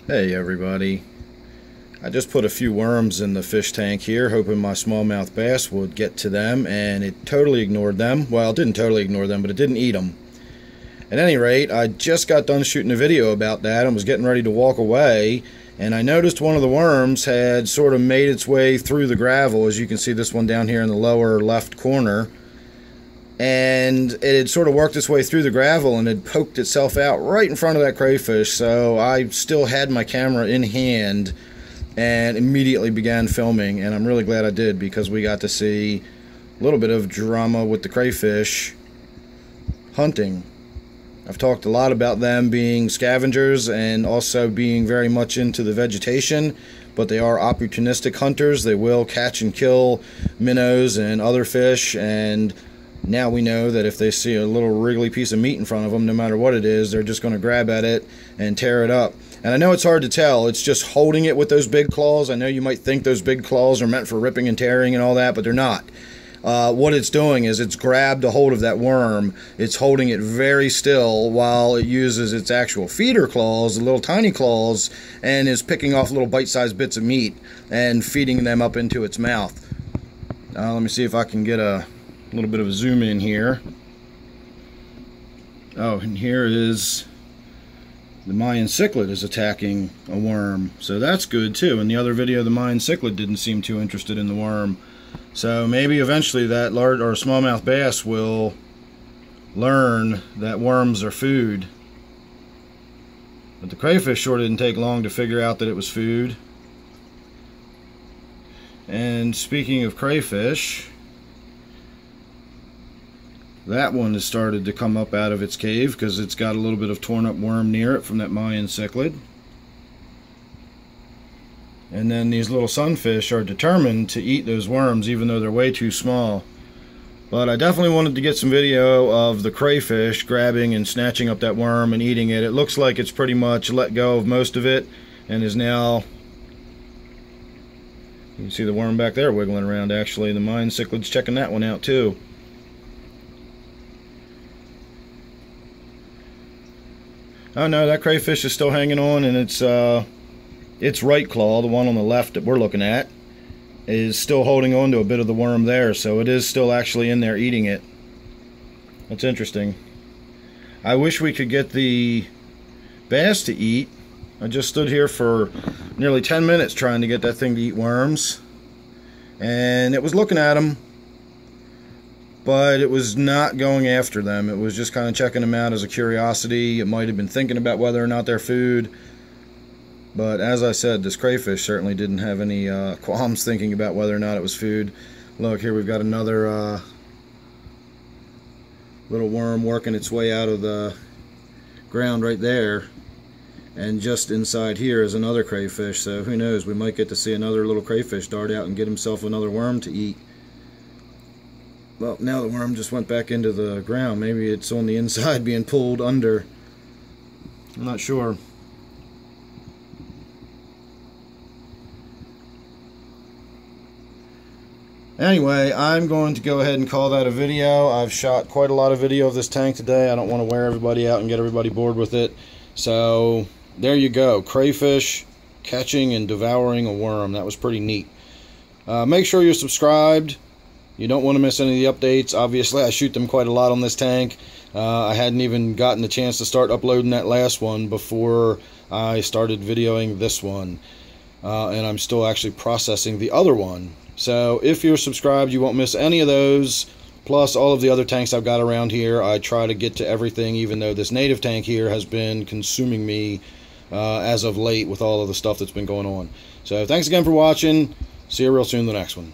Hey everybody, I just put a few worms in the fish tank here, hoping my smallmouth bass would get to them, and it totally ignored them. Well, it didn't totally ignore them, but it didn't eat them. At any rate, I just got done shooting a video about that and was getting ready to walk away, and I noticed one of the worms had sort of made its way through the gravel. As you can see, this one down here in the lower left corner, and it had sort of worked its way through the gravel and had poked itself out right in front of that crayfish. So I still had my camera in hand and immediately began filming, and I'm really glad I did, because we got to see a little bit of drama with the crayfish hunting. I've talked a lot about them being scavengers and also being very much into the vegetation, but they are opportunistic hunters. They will catch and kill minnows and other fish, and now we know that if they see a little wriggly piece of meat in front of them, no matter what it is, they're just going to grab at it and tear it up. And I know it's hard to tell. It's just holding it with those big claws. I know you might think those big claws are meant for ripping and tearing and all that, but they're not. What it's doing is it's grabbed a hold of that worm. It's holding it very still while it uses its actual feeder claws, the little tiny claws, and is picking off little bite-sized bits of meat and feeding them up into its mouth. Let me see if I can get a little bit of a zoom in here. Oh, and here is the Mayan cichlid is attacking a worm, so that's good too. In the other video, the Mayan cichlid didn't seem too interested in the worm, so maybe eventually that large or smallmouth bass will learn that worms are food. But the crayfish sure didn't take long to figure out that it was food. And speaking of crayfish, that one has started to come up out of its cave because it's got a little bit of torn up worm near it from that Mayan cichlid. And then these little sunfish are determined to eat those worms even though they're way too small. But I definitely wanted to get some video of the crayfish grabbing and snatching up that worm and eating it. It looks like it's pretty much let go of most of it and is now... You can see the worm back there wiggling around. Actually, the Mayan cichlid's checking that one out too. Oh no, that crayfish is still hanging on, and its right claw, the one on the left that we're looking at, is still holding on to a bit of the worm there, so it is still actually in there eating it. That's interesting. I wish we could get the bass to eat. I just stood here for nearly 10 minutes trying to get that thing to eat worms, and it was looking at them, but it was not going after them. It was just kind of checking them out as a curiosity. It might have been thinking about whether or not they're food. But as I said, this crayfish certainly didn't have any qualms thinking about whether or not it was food. Look, here we've got another little worm working its way out of the ground right there. And just inside here is another crayfish. So who knows, we might get to see another little crayfish dart out and get himself another worm to eat. Well, now the worm just went back into the ground. Maybe it's on the inside being pulled under. I'm not sure. Anyway, I'm going to go ahead and call that a video. I've shot quite a lot of video of this tank today. I don't want to wear everybody out and get everybody bored with it. So, there you go. Crayfish catching and devouring a worm. That was pretty neat. Make sure you're subscribed. You don't want to miss any of the updates. Obviously, I shoot them quite a lot on this tank. I hadn't even gotten the chance to start uploading that last one before I started videoing this one. And I'm still actually processing the other one. So if you're subscribed, you won't miss any of those. Plus all of the other tanks I've got around here. I try to get to everything, even though this native tank here has been consuming me as of late with all of the stuff that's been going on. So thanks again for watching. See you real soon in the next one.